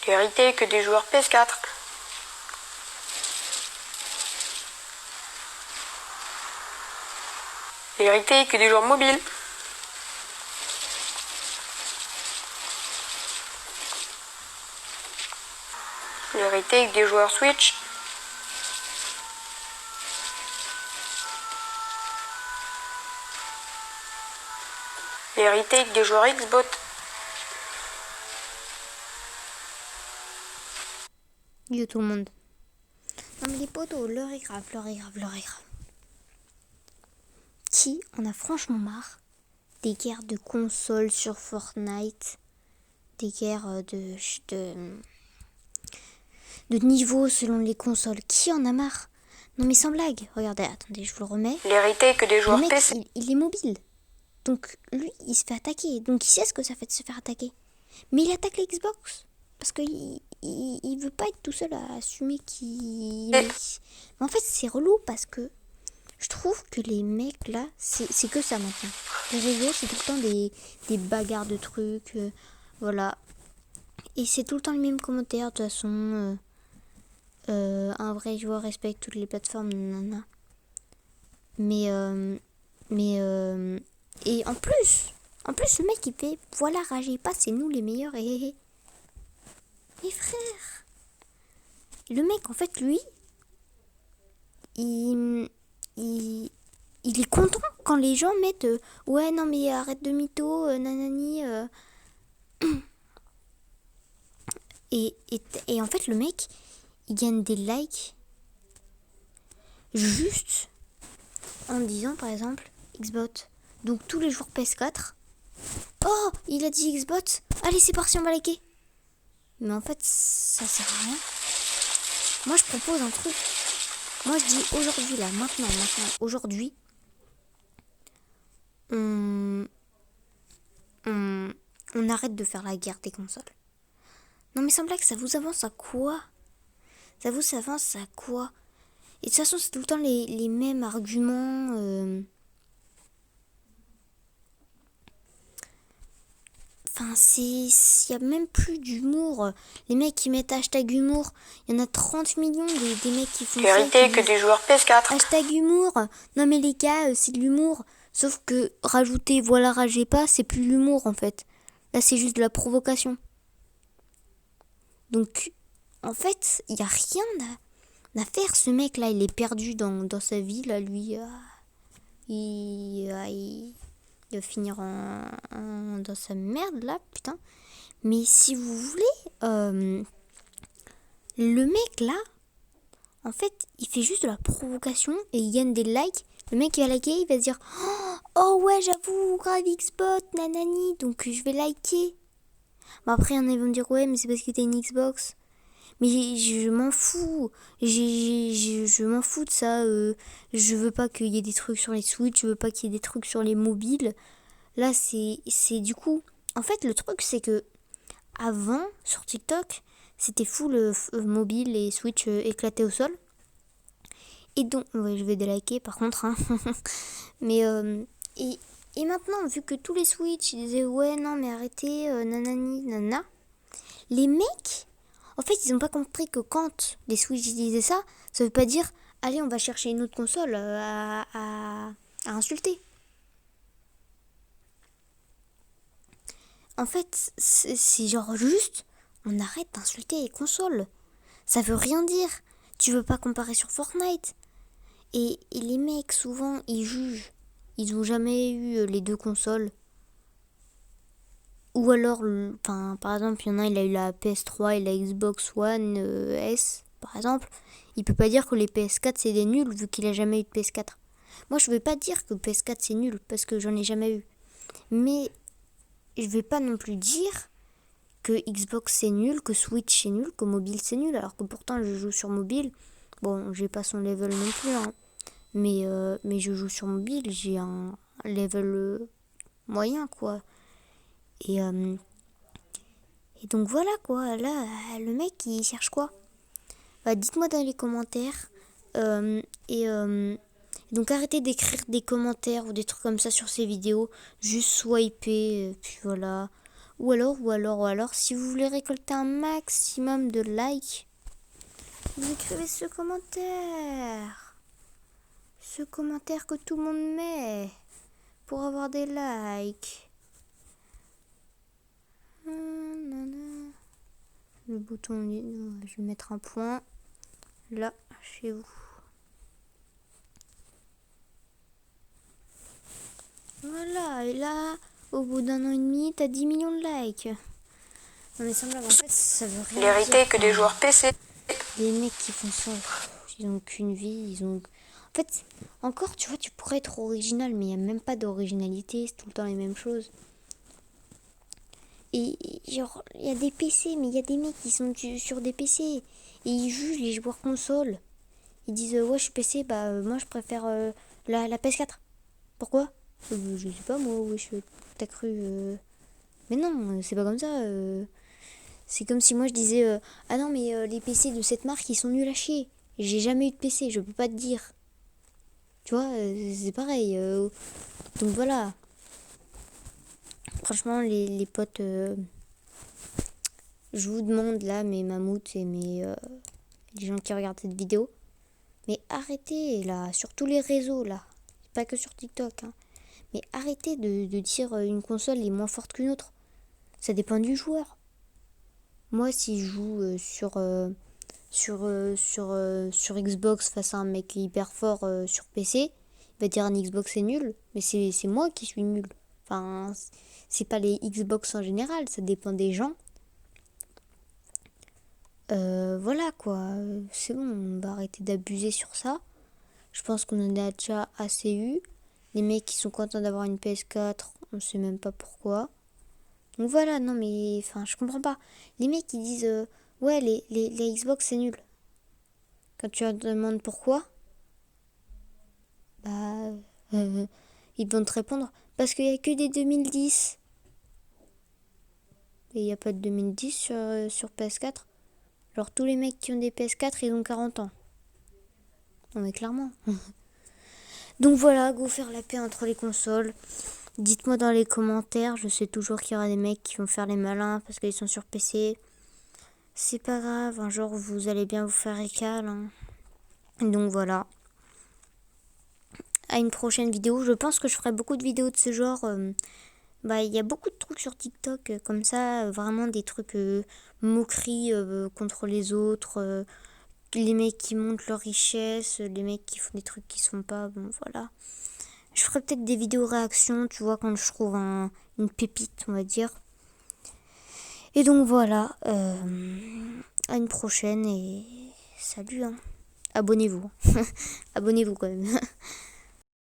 Vérité que des joueurs PS4. Vérité que des joueurs mobiles. Vérité que des joueurs Switch. Vérité que des joueurs Xbox. Yo tout le monde. Non mais les potos, l'heure est grave, l'heure est grave, l'heure est grave. Qui en a franchement marre des guerres de consoles sur Fortnite, des guerres de niveau selon les consoles. Qui en a marre? Non mais sans blague, regardez, attendez, je vous le remets. Vérité que des joueurs Le mec, PC. il est mobile. Donc lui, il se fait attaquer. Donc il sait ce que ça fait de se faire attaquer. Mais il attaque les Xbox. Parce qu'il il veut pas être tout seul à assumer qu'il... Mais en fait, c'est relou parce que je trouve que les mecs là, c'est que ça maintenant. Les réseaux, c'est tout le temps des bagarres de trucs. Voilà. Et c'est tout le temps les mêmes commentaires. De toute façon, un vrai joueur respecte toutes les plateformes. Nanana. Mais et en plus, le mec il fait voilà, ragez pas, c'est nous les meilleurs. Et mes frères, le mec en fait lui, il est content quand les gens mettent ouais non mais arrête de mytho, nanani. Et en fait le mec il gagne des likes juste en disant par exemple Xbox. Donc tous les jours PS4. Oh, il a dit Xbox. Allez, c'est parti, on va liker. Mais en fait, ça sert à rien. Moi, je propose un truc. Moi, je dis aujourd'hui, là, maintenant, aujourd'hui, on arrête de faire la guerre des consoles. Non, mais sans blague, ça vous avance à quoi? Ça vous avance à quoi? Et de toute façon, c'est tout le temps les mêmes arguments. Enfin, il n'y a même plus d'humour. Les mecs qui mettent hashtag humour, il y en a 30 millions des mecs qui font Vérité ça. que des joueurs PS4. Hashtag humour. Non mais les gars, c'est de l'humour. Sauf que rajouter voilà ragez pas, c'est plus l'humour en fait. Là, c'est juste de la provocation. Donc, en fait, il n'y a rien à faire. Ce mec-là, il est perdu dans sa vie. Là, lui, il va finir dans sa merde là, putain. Mais si vous voulez, le mec là, en fait, il fait juste de la provocation et il gagne des likes. Le mec il va liker, il va se dire oh ouais, j'avoue, grave Xbox, nanani, donc je vais liker. Bon, après, il y en a qui vont me dire ouais, mais c'est parce que t'as une Xbox. Mais je m'en fous. Je m'en fous de ça. Je veux pas qu'il y ait des trucs sur les Switch, je veux pas qu'il y ait des trucs sur les mobiles. Là, c'est du coup... En fait, le truc, c'est que avant, sur TikTok, c'était full mobile et Switch éclaté au sol. Et donc... Ouais, je vais déliker, par contre. Hein. Mais... Et maintenant, vu que tous les Switch, ils disaient ouais, non, mais arrêtez, nanani, nana. Les mecs, en fait, ils ont pas compris que quand les Switch disaient ça, ça veut pas dire allez, on va chercher une autre console à insulter. En fait, c'est genre juste, on arrête d'insulter les consoles. Ça veut rien dire. Tu veux pas comparer sur Fortnite. Et les mecs, souvent, ils jugent. Ils ont jamais eu les deux consoles. Ou alors, par exemple, il y en a, il a eu la PS3 et la Xbox One S, par exemple. Il peut pas dire que les PS4 c'est des nuls vu qu'il a jamais eu de PS4. Moi, je vais pas dire que PS4 c'est nul parce que j'en ai jamais eu. Mais je vais pas non plus dire que Xbox c'est nul, que Switch c'est nul, que mobile c'est nul. Alors que pourtant, je joue sur mobile. Bon, j'ai pas son level non plus, hein. Mais je joue sur mobile, j'ai un level moyen, quoi. Et donc voilà quoi, là le mec il cherche quoi? Dites-moi dans les commentaires. Donc arrêtez d'écrire des commentaires ou des trucs comme ça sur ces vidéos. Juste swiper, puis voilà. Ou alors, si vous voulez récolter un maximum de likes, vous écrivez ce commentaire. Ce commentaire que tout le monde met pour avoir des likes. Le bouton, je vais mettre un point là, chez vous. Voilà, et là, au bout d'un an et demi, t'as 10 millions de likes. Non mais sans blague, en fait, ça veut rien Les dire. retakes des joueurs PC. Les mecs qui font ça, ils ont qu'une vie, ils ont... En fait, encore, tu vois, tu pourrais être original, mais il n'y a même pas d'originalité, c'est tout le temps les mêmes choses. Et genre, il y a des PC, mais il y a des mecs qui sont sur des PC, et ils jugent les joueurs console. Ils disent, ouais, je suis PC, bah moi je préfère la PS4. Pourquoi je sais pas, moi, wesh, t'as cru... Mais non, c'est pas comme ça. C'est comme si moi je disais ah non mais les PC de cette marque ils sont nuls à chier. J'ai jamais eu de PC, je peux pas te dire. Tu vois, c'est pareil. Donc voilà. Franchement les potes, je vous demande là mes mammouths et les gens qui regardent cette vidéo, mais arrêtez là sur tous les réseaux là, pas que sur TikTok, hein. Mais arrêtez de dire une console est moins forte qu'une autre. Ça dépend du joueur. Moi, si je joue sur Xbox face à un mec hyper fort sur PC, il va dire un Xbox est nul, mais c'est moi qui suis nul. Enfin, c'est pas les Xbox en général, ça dépend des gens. Voilà quoi, c'est bon, on va arrêter d'abuser sur ça. Je pense qu'on en a déjà assez eu. Les mecs qui sont contents d'avoir une PS4, on sait même pas pourquoi. Donc voilà, non mais, enfin, je comprends pas. Les mecs qui disent, ouais, les Xbox c'est nul. Quand tu leur demandes pourquoi, bah, ils vont te répondre, parce qu'il y a que des 2010. Et il n'y a pas de 2010 sur PS4. Alors tous les mecs qui ont des PS4, ils ont 40 ans. Non mais clairement. Donc voilà, go faire la paix entre les consoles. Dites-moi dans les commentaires, je sais toujours qu'il y aura des mecs qui vont faire les malins parce qu'ils sont sur PC. C'est pas grave, un jour vous allez bien vous faire écal, hein. Donc voilà. À une prochaine vidéo. Je pense que je ferai beaucoup de vidéos de ce genre. Bah, il y a beaucoup de trucs sur TikTok comme ça, vraiment des trucs moqueries contre les autres, les mecs qui montrent leur richesse, les mecs qui font des trucs qui sont pas, bon voilà. Je ferai peut-être des vidéos réactions, tu vois, quand je trouve une pépite, on va dire. Et donc voilà, à une prochaine et salut, hein. Abonnez-vous. Abonnez-vous quand même.